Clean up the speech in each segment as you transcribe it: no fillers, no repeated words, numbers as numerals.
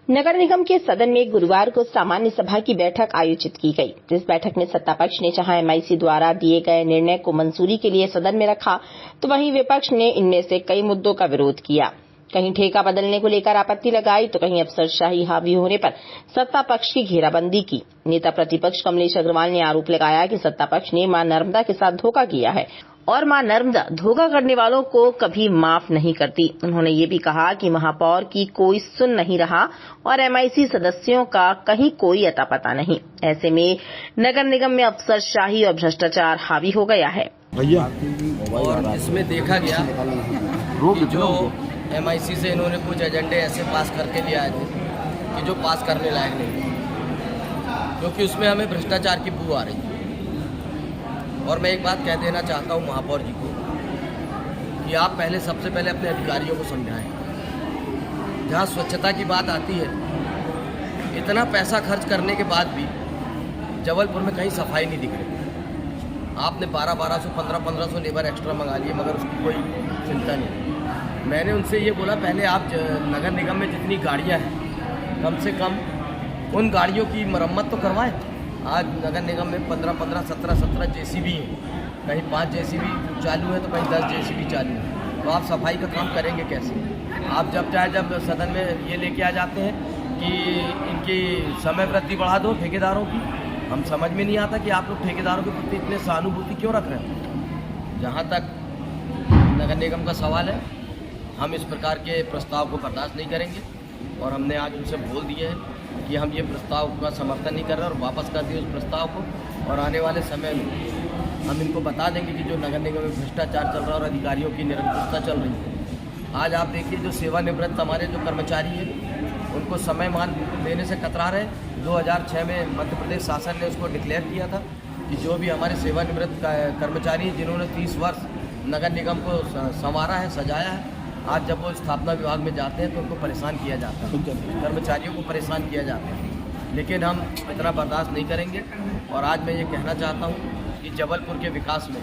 नगर निगम के सदन में गुरुवार को सामान्य सभा की बैठक आयोजित की गई। इस बैठक में सत्ता पक्ष ने जहां एमआईसी द्वारा दिए गए निर्णय को मंजूरी के लिए सदन में रखा, तो वहीं विपक्ष ने इनमें से कई मुद्दों का विरोध किया। कहीं ठेका बदलने को लेकर आपत्ति लगाई, तो कहीं अफसरशाही हावी होने पर सत्ता पक्ष की घेराबंदी की। नेता प्रतिपक्ष कमलेश अग्रवाल ने आरोप लगाया कि सत्ता पक्ष ने मां नर्मदा के साथ धोखा किया है और मां नर्मदा धोखा करने वालों को कभी माफ नहीं करती। उन्होंने ये भी कहा कि महापौर की कोई सुन नहीं रहा और एमआईसी सदस्यों का कहीं कोई अता पता नहीं। ऐसे में नगर निगम में अफसरशाही और भ्रष्टाचार हावी हो गया है। और इसमें देखा गया कि जो एमआईसी से इन्होंने कुछ एजेंडे ऐसे पास करके ले आए थे कि जो पास करने लायक नहीं, क्योंकि उसमें हमें भ्रष्टाचार की बू आ रही है। और मैं एक बात कह देना चाहता हूँ महापौर जी को कि आप सबसे पहले अपने अधिकारियों को समझाएं। जहाँ स्वच्छता की बात आती है, इतना पैसा खर्च करने के बाद भी जबलपुर में कहीं सफाई नहीं दिख रही। आपने 1200 1500 लेबर एक्स्ट्रा मंगा लिए, मगर उसकी कोई चिंता नहीं। मैंने उनसे ये बोला, पहले आप नगर निगम में जितनी गाड़ियाँ हैं कम से कम उन गाड़ियों की मरम्मत तो करवाएं। आज नगर निगम में 15 17 जेसीबी हैं, कहीं 5 जेसीबी चालू है तो कहीं 10 जेसीबी चालू है। तो आप सफाई का काम करेंगे कैसे? आप जब सदन में ये लेके आ जाते हैं कि इनकी समय वृद्धि बढ़ा दो ठेकेदारों की। हम समझ में नहीं आता कि आप लोग ठेकेदारों के प्रति इतने सहानुभूति क्यों रख रहे हैं। जहाँ तक नगर निगम का सवाल है, हम इस प्रकार के प्रस्ताव को बर्दाश्त नहीं करेंगे और हमने आज उनसे बोल दिया है कि हम ये प्रस्ताव का समर्थन नहीं कर रहे और वापस कर दिए उस प्रस्ताव को। और आने वाले समय में हम इनको बता देंगे कि जो नगर निगम में भ्रष्टाचार चल रहा है और अधिकारियों की निरंकुशता चल रही है। आज आप देखिए, जो सेवानिवृत्त हमारे जो कर्मचारी हैं उनको समय मान देने से कतरा रहे। 2006 में मध्य प्रदेश शासन ने उसको डिक्लेयर किया था कि जो भी हमारे सेवानिवृत्त कर्मचारी हैं जिन्होंने 30 वर्ष नगर निगम को संवारा है, सजाया है, आज जब वो स्थापना विभाग में जाते हैं तो उनको परेशान किया जाता है, कर्मचारियों को परेशान किया जाता है। लेकिन हम इतना बर्दाश्त नहीं करेंगे। और आज मैं ये कहना चाहता हूँ कि जबलपुर के विकास में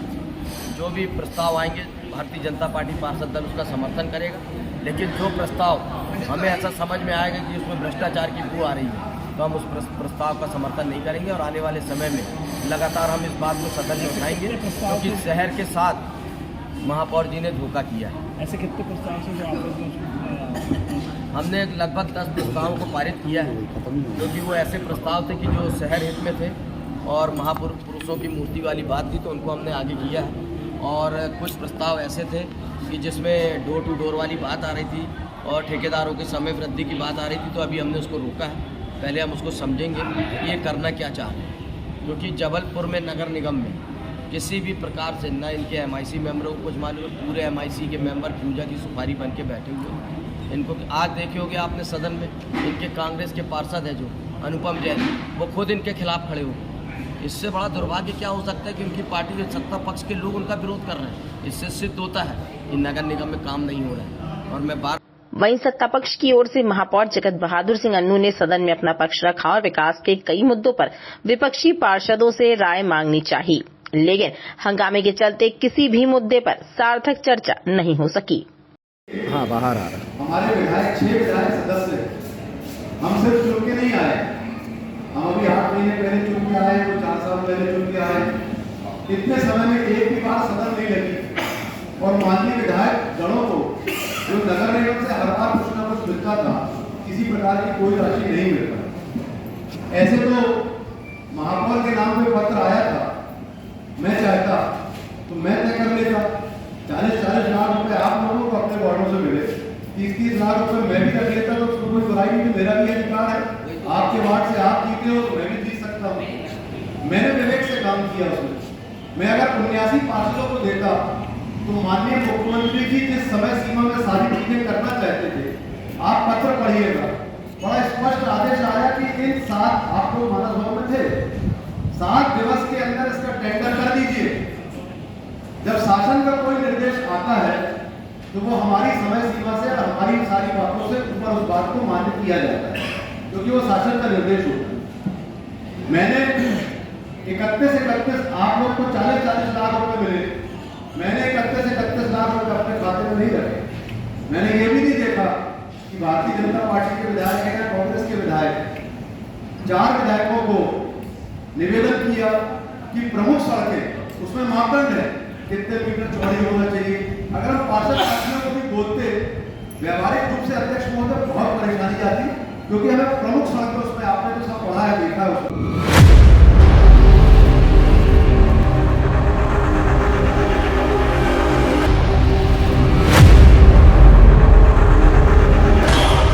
जो भी प्रस्ताव आएंगे, भारतीय जनता पार्टी पार्षद दल उसका समर्थन करेगा। लेकिन जो प्रस्ताव हमें ऐसा समझ में आएगा कि उसमें भ्रष्टाचार की बू आ रही है, तो हम उस प्रस्ताव का समर्थन नहीं करेंगे। और आने वाले समय में लगातार हम इस बात को सदन में उठाएंगे, क्योंकि शहर के साथ महापौर जी ने धोखा किया है। ऐसे कितने प्रस्ताव से जो हमने लगभग 10 प्रस्तावों को पारित किया है, क्योंकि वो ऐसे प्रस्ताव थे कि जो शहर हित में थे और महापुरुषों की मूर्ति वाली बात थी, तो उनको हमने आगे किया है। और कुछ प्रस्ताव ऐसे थे कि जिसमें डोर टू डोर वाली बात आ रही थी और ठेकेदारों की समय वृद्धि की बात आ रही थी, तो अभी हमने उसको रोका है। पहले हम उसको समझेंगे कि ये करना क्या चाह रहे हैं, क्योंकि जबलपुर में नगर निगम में किसी भी प्रकार से न इनके एमआईसी मेंबरों को कुछ मालूम है। पूरे एमआईसी के मेंबर पूजा की सुपारी बन के बैठे हुए हैं। इनको आज देखे होगे आपने सदन में, इनके कांग्रेस के पार्षद है जो अनुपम जैन, वो खुद इनके खिलाफ खड़े हुए। इससे बड़ा दुर्भाग्य क्या हो सकता है कि उनकी पार्टी के सत्ता पक्ष के लोग उनका विरोध कर रहे हैं। इससे सिद्ध होता है कि नगर निगम में काम नहीं हो रहा है। और मैं वहीं सत्ता पक्ष की ओर से महापौर जगत बहादुर सिंह अन्नू ने सदन में अपना पक्ष रखा और विकास के कई मुद्दों पर विपक्षी पार्षदों से राय मांगनी चाहिए, लेकिन हंगामे के चलते किसी भी मुद्दे पर सार्थक चर्चा नहीं हो सकी। हाँ, बाहर आ रहा। हमारे विधायक 6 विधायक सदस्य हैं। हम सिर्फ चुन के नहीं आए, हम अभी 8 महीने पहले चुन के आए, वो 4 साल पहले चुन के आए। इतने समय में एक भी बार सदन नहीं लगी और माननीय विधायक गणों को जो नगर निगम से हर बार कुछ न कुछ मिलता था, किसी प्रकार की कोई राशि नहीं मिलता। ऐसे तो महापौर के नाम पे पत्र आया था, मैं चाहता तो मैं तय कर लेता। 40 लाख रुपए आप लोगों को अपने वार्डों से मिले, 30 लाख रुपए मैं भी रख लेता, तो उसको कोई बुराई नहीं। मेरा भी अधिकार है, आपके वार्ड से आप जीते हो तो मैं भी जीत सकता हूँ। मैंने विवेक से काम किया उसमें। मैं अगर 79 पार्षदों को देता तो माननीय मुख्यमंत्री जी जिस समय सीमा में सारी चीजें करना चाहते थे, आप पत्र पढ़िएगा, बड़ा स्पष्ट आदेश आया कि इन 7 आपको मानस भवन में थे, 7 दिवस के अंदर इसका टेंडर कर दीजिए। जब शासन का कोई निर्देश आता है तो वो हमारी समय सीमा से और हमारी सारी बातों से ऊपर उस बात को मान्य किया जाता है, क्योंकि वो शासन का निर्देश होता है। मैंने 31 आप लोग को 40 लाख रुपए मिले, मैंने 31 लाख रुपए अपने खाते में नहीं रखे। मैंने ये भी नहीं देखा कि भारतीय जनता पार्टी के विधायक हैं, कांग्रेस 4 विधायकों को निवेदन किया कि प्रमुख सड़कें उसमें मापदंड है कितने मीटर चौड़ी होना चाहिए। अगर हम पार्षद साथियों को भी बोलते व्यवहारिक रूप से अध्यक्ष महोदय बहुत परेशानी आती, क्योंकि हमें प्रमुख सड़कें उसमें आपने तो सब पढ़ा है देखा है उसमें